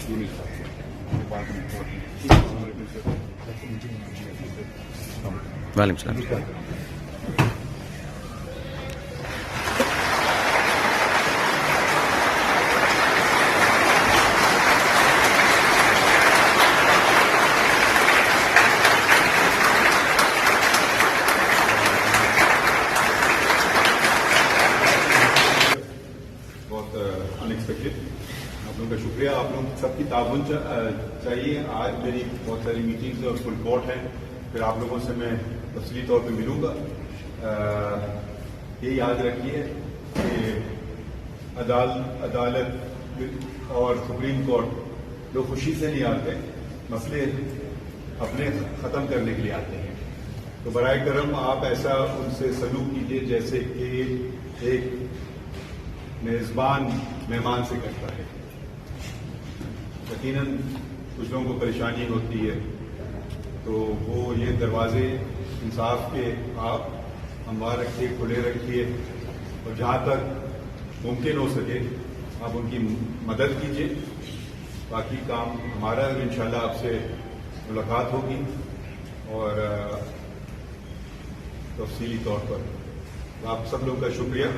ये मिलता है बाद में वालेकुम सलाम। बहुत अनएक्सपेक्टेड। आप लोगों का शुक्रिया, आप लोग सबकी ताउन चाहिए। आज मेरी बहुत सारी मीटिंग्स और फुल कोर्ट है, फिर आप लोगों से मैं तफसीली तौर पे मिलूंगा। ये याद रखिए कि अदालत और सुप्रीम कोर्ट लोग खुशी से नहीं आते, मसले अपने खत्म करने के लिए आते हैं। तो बराए करम आप ऐसा उनसे सलूक कीजिए जैसे कि एक मेजबान मेहमान से करता है। यकीनन कुछ लोगों को परेशानी होती है, तो वो ये दरवाजे इंसाफ के आप हमवार रखिए, खुले रखिए, और जहाँ तक मुमकिन हो सके आप उनकी मदद कीजिए। बाकी काम हमारा, इंशाल्लाह आपसे मुलाकात होगी और तफसीली तौर पर। आप सब लोगों का शुक्रिया।